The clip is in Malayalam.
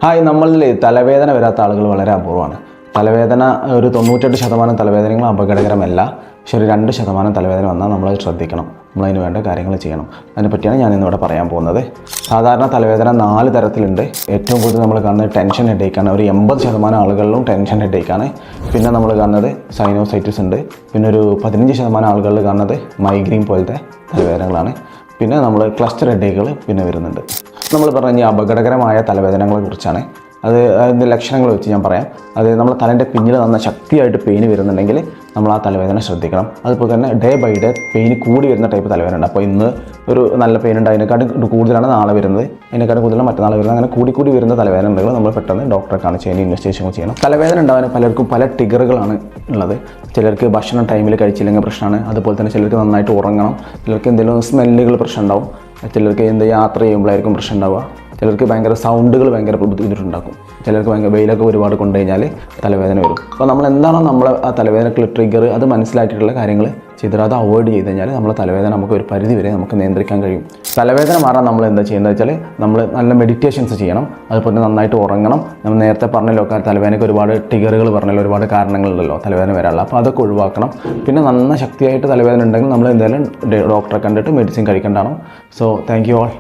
ഹായ്, നമ്മളിൽ തലവേദന വരാത്ത ആളുകൾ വളരെ അപൂർവമാണ്. തലവേദന ഒരു 98% തലവേദനകൾ അപകടകരമല്ല. പക്ഷെ ഒരു 2% തലവേദന വന്നാൽ നമ്മളത് ശ്രദ്ധിക്കണം. നമ്മളതിന് വേണ്ട കാര്യങ്ങൾ ചെയ്യണം. അതിനെപ്പറ്റിയാണ് ഞാൻ ഇന്നിവിടെ പറയാൻ പോകുന്നത്. സാധാരണ തലവേദന 4 തരത്തിലുണ്ട്. ഏറ്റവും കൂടുതൽ നമ്മൾ കാണുന്നത് ടെൻഷൻ ഹെഡേക്കാണ്. ഒരു 80% ആളുകളിലും ടെൻഷൻ ഹെഡേക്കാണ്. പിന്നെ നമ്മൾ കാണുന്നത് സൈനോസൈറ്റിസ് ഉണ്ട്. പിന്നെ ഒരു 15% ആളുകളിൽ കാണുന്നത് മൈഗ്രെയിൻ പോലത്തെ തലവേദനകളാണ്. പിന്നെ നമ്മൾ ക്ലസ്റ്റർ ഹെഡേക്കുകൾ പിന്നെ വരുന്നുണ്ട്. നമ്മൾ പറഞ്ഞ അപകടകരമായ തലവേദനകളെ കുറിച്ചാണ്. അതിൻ്റെ ലക്ഷണങ്ങൾ വെച്ച് ഞാൻ പറയാം. അത് നമ്മൾ തലേൻ്റെ പിന്നിൽ നന്ന ശക്തിയായിട്ട് പെയിൻ വരുന്നുണ്ടെങ്കിൽ നമ്മൾ ആ തലവേദന ശ്രദ്ധിക്കണം. അതുപോലെ തന്നെ ഡേ ബൈ ഡേ പെയിൻ കൂടി വരുന്ന ടൈപ്പ് തലവേദന ഉണ്ട്. അപ്പോൾ ഇന്ന് ഒരു നല്ല പെയിൻ ഉണ്ട്, അതിനെക്കാട്ടും കൂടുതലാണ് നാളെ വരുന്നത്, അതിനെക്കാട്ടും കൂടുതലാണ് മറ്റന്നാൾ വരുന്നത്. അങ്ങനെ കൂടി വരുന്ന തലവേദന ഉണ്ടെങ്കിൽ നമ്മൾ പെട്ടെന്ന് ഡോക്ടറെ കാണിച്ച് അതിന് ഇൻവെസ്റ്റിഗേഷൻ ചെയ്യണം. തലവേദന ഉണ്ടാകാൻ പലർക്കും പല ട്രിഗറുകളാണ് ഉള്ളത്. ചിലർക്ക് ഭക്ഷണം ടൈമിൽ കഴിച്ചില്ലെങ്കിൽ പ്രശ്നമാണ്. അതുപോലെ തന്നെ ചിലർക്ക് നന്നായിട്ട് ഉറങ്ങണം. ചിലർക്ക് എന്തെങ്കിലും സ്മെല്ലുകൾ പ്രശ്നം ഉണ്ടാവും. ചിലർക്ക് യാത്ര ചെയ്യുമ്പോഴായിരിക്കും പ്രശ്നം ഉണ്ടാവുക. ചിലർക്ക് ഭയങ്കര സൗണ്ടുകൾ ഭയങ്കര ബുദ്ധിമുട്ടുണ്ടാക്കും. ചിലർക്ക് ഭയങ്കര വെയിലൊക്കെ ഒരുപാട് കൊണ്ടു കഴിഞ്ഞാൽ തലവേദന വരും. അപ്പോൾ നമ്മൾ എന്താണോ നമ്മളെ ആ തലവേദനക്കുള്ള ട്രിഗർ അത് മനസ്സിലാക്കിയിട്ടുള്ള കാര്യങ്ങൾ ചെയ്തിട്ട് അത് അവോയ്ഡ് ചെയ്ത് കഴിഞ്ഞാൽ നമ്മളെ തലവേദന നമുക്ക് ഒരു പരിധി വരെ നമുക്ക് നിയന്ത്രിക്കാൻ കഴിയും. തലവേദന മാറാൻ നമ്മൾ എന്താ ചെയ്യുന്നത് വെച്ചാൽ നമ്മൾ നല്ല മെഡിറ്റേഷൻസ് ചെയ്യണം. അതുപോലെ തന്നെ നന്നായിട്ട് ഉറങ്ങണം. നമ്മൾ നേരത്തെ പറഞ്ഞല്ലോ തലവേദനയ്ക്ക് ഒരുപാട് ട്രിഗറുകൾ പറഞ്ഞല്ലോ, ഒരുപാട് കാരണങ്ങളുണ്ടല്ലോ തലവേദന വരാനുള്ള. അപ്പോൾ അതൊക്കെ ഒഴിവാക്കണം. പിന്നെ നന്ന ശക്തിയായിട്ട് തലവേദന ഉണ്ടെങ്കിൽ നമ്മൾ എന്തായാലും ഡോക്ടറെ കണ്ടിട്ട് മെഡിസിൻ കഴിക്കേണ്ടതാണ്. So thank you all.